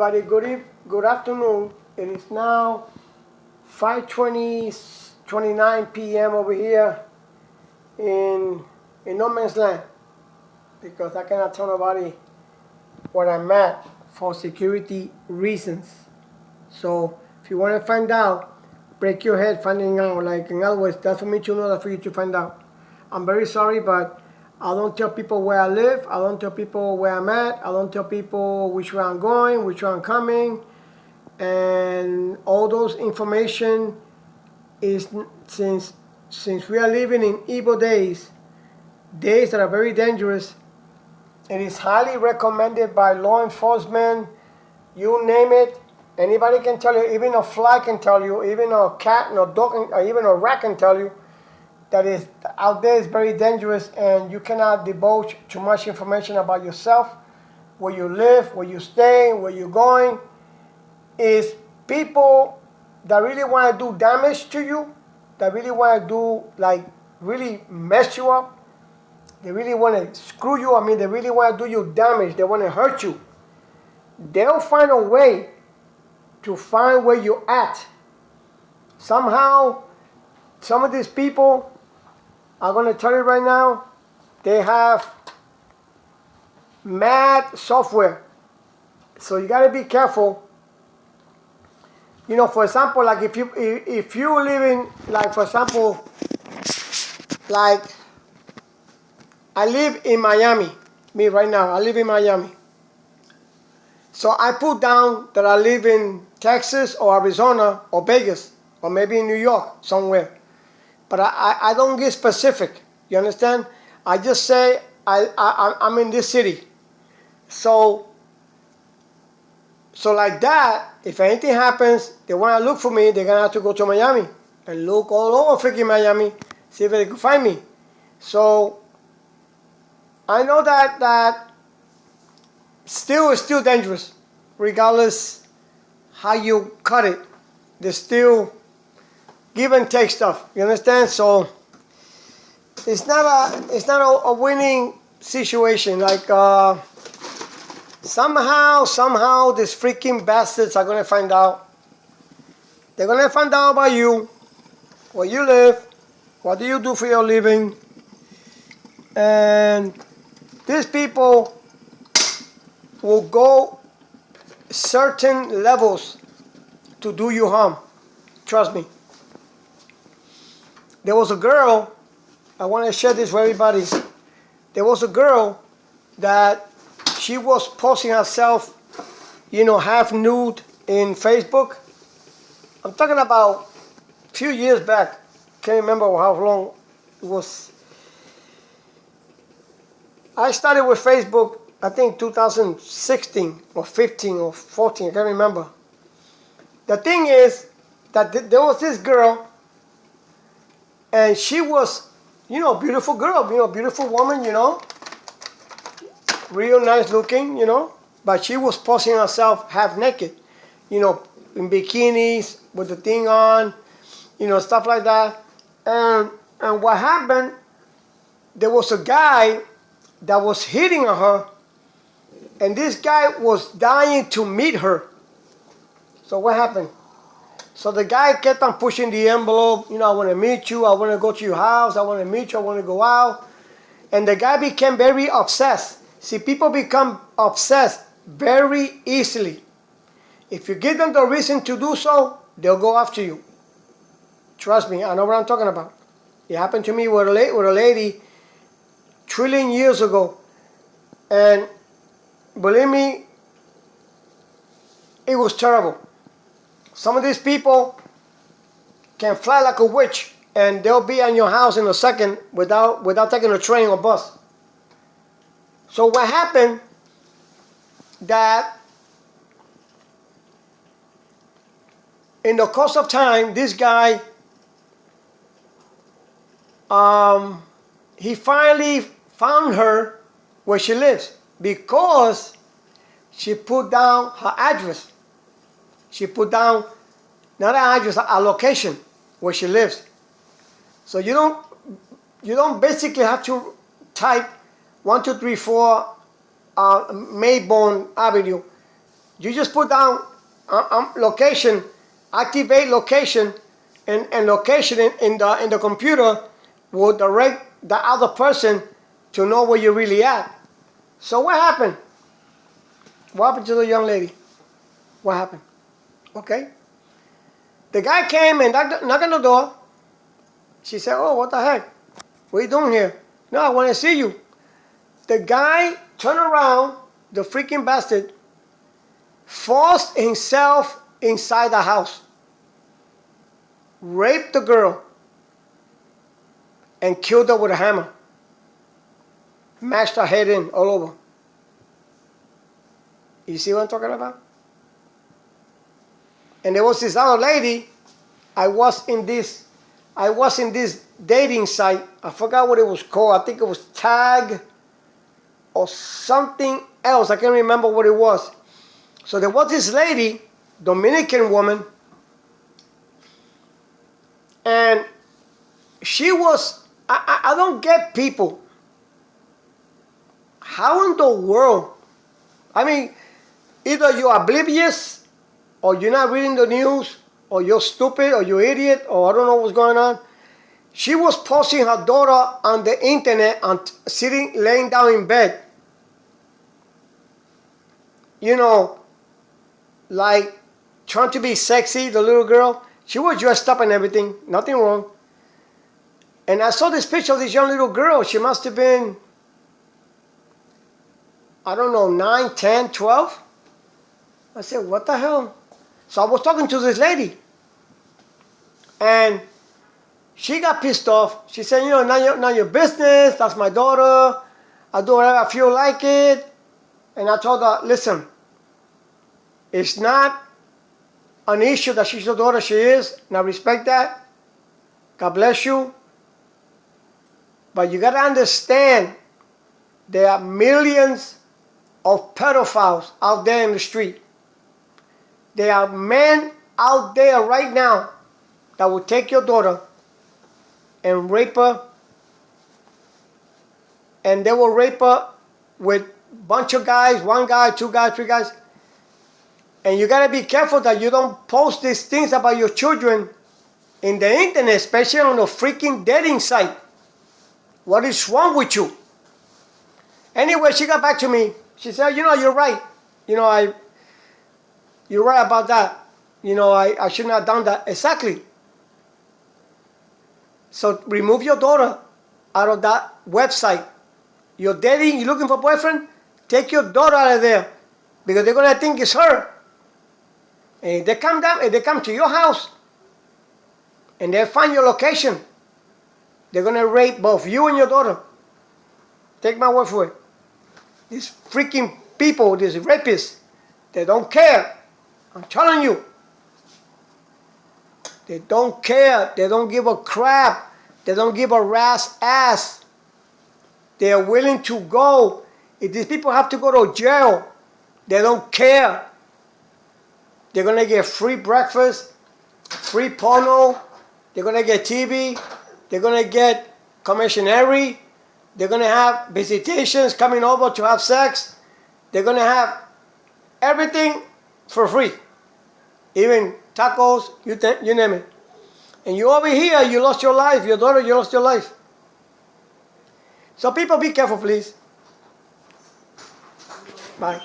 Everybody, good afternoon. It is now 5:29 p.m. over here in no man's land because I cannot tell nobody where I'm at for security reasons. So if you want to find out, break your head finding out. Like in other words, that's for me to know, that's for you to find out. I'm very sorry, but I don't tell people where I live. I don't tell people where I'm at. I don't tell people which way I'm going, which way I'm coming. And all those information is since we are living in evil days that are very dangerous. It is highly recommended by law enforcement. You name it, anybody can tell you. Even a fly can tell you. Even a cat and a dog, or even a rat can tell you that is out there is very dangerous, and you cannot divulge too much information about yourself, where you live, where you stay, where you're going. Is people that really want to do damage to you, that really want to do, like, really mess you up. They really want to screw you. I mean, they really want to do you damage. They want to hurt you. They'll find a way to find where you're at. Somehow, some of these people, I'm going to tell you right now, they have mad software. So you got to be careful. You know, for example, like if you live in, like, for example, like I live in Miami. Me right now, I live in Miami. So I put down that I live in Texas or Arizona or Vegas or maybe in New York somewhere. But I don't get specific. You understand? I just say I'm in this city. So like that, if anything happens, they want to look for me, they're going to have to go to Miami and look all over freaking Miami, see if they can find me. So I know that steel is still dangerous, regardless how you cut it. There's still give and take stuff. You understand? So it's not a winning situation. Like somehow these freaking bastards are gonna find out. They're gonna find out about you, where you live, what do you do for your living, and these people will go certain levels to do you harm. Trust me. There was a girl, I want to share this with everybody. There was a girl that she was posting herself, you know, half nude in Facebook. I'm talking about a few years back. Can't remember how long it was. I started with Facebook, I think 2016 or 15 or 14, I can't remember. The thing is that there was this girl, and she was, you know, beautiful girl, you know, beautiful woman, you know, real nice looking, you know, but she was posting herself half naked, you know, in bikinis with the thing on, you know, stuff like that. And what happened, there was a guy that was hitting on her, and this guy was dying to meet her. So what happened? So the guy kept on pushing the envelope. You know, I want to meet you. I want to go to your house. I want to meet you. I want to go out. And the guy became very obsessed. See, people become obsessed very easily. If you give them the reason to do so, they'll go after you. Trust me, I know what I'm talking about. It happened to me with a lady trillion years ago. And believe me, it was terrible. Some of these people can fly like a witch, and they'll be in your house in a second without taking a train or bus. So what happened, that in the course of time, this guy, he finally found her where she lives, because she put down her address. She put down not an address, a location where she lives. So you don't basically have to type 1234 Mayborn Avenue. You just put down location, activate location, and location in the computer will direct the other person to know where you're really at. So what happened? What happened to the young lady? What happened? Okay. The guy came and knocked on the door. She said, "Oh, what the heck? What are you doing here?" "No, I want to see you." The guy turned around, the freaking bastard, forced himself inside the house, raped the girl, and killed her with a hammer. Mashed her head in all over. You see what I'm talking about? And there was this other lady. I was in this dating site. I forgot what it was called. I think it was Tag or something else. I can't remember what it was. So there was this lady, Dominican woman, and she was, I don't get people. How in the world? I mean, either you're oblivious, or you're not reading the news, or you're stupid, or you're idiot, or I don't know what's going on. She was posting her daughter on the internet and laying down in bed. You know, like trying to be sexy, the little girl. She was dressed up and everything, nothing wrong. And I saw this picture of this young little girl. She must have been, I don't know, 9, 10, 12. I said, what the hell? So I was talking to this lady. And she got pissed off. She said, not your business. That's my daughter. I do whatever I feel like it. And I told her, listen, it's not an issue that she's your daughter. She is. And I respect that. God bless you. But you got to understand, there are millions of pedophiles out there in the street. There are men out there right now that will take your daughter and rape her. And they will rape her with a bunch of guys, 1 guy, 2 guys, 3 guys. And you got to be careful that you don't post these things about your children in the internet, especially on a freaking dating site. What is wrong with you? Anyway, she got back to me. She said, you're right. You're right about that. I should not have done that. Exactly. So remove your daughter out of that website. You're dating, you're looking for a boyfriend, take your daughter out of there. Because they're going to think it's her. And if they come to your house, and they find your location, they're going to rape both you and your daughter. Take my word for it. These freaking people, these rapists, they don't care. I'm telling you. They don't care. They don't give a crap. They don't give a rat's ass. They are willing to go. If these people have to go to jail, they don't care. They're going to get free breakfast, free porno. They're going to get TV. They're going to get commissionary. They're going to have visitations coming over to have sex. They're going to have everything for free. Even tacos, you name it. And you over here, you lost your life. Your daughter, you lost your life. So people, be careful, please. Bye.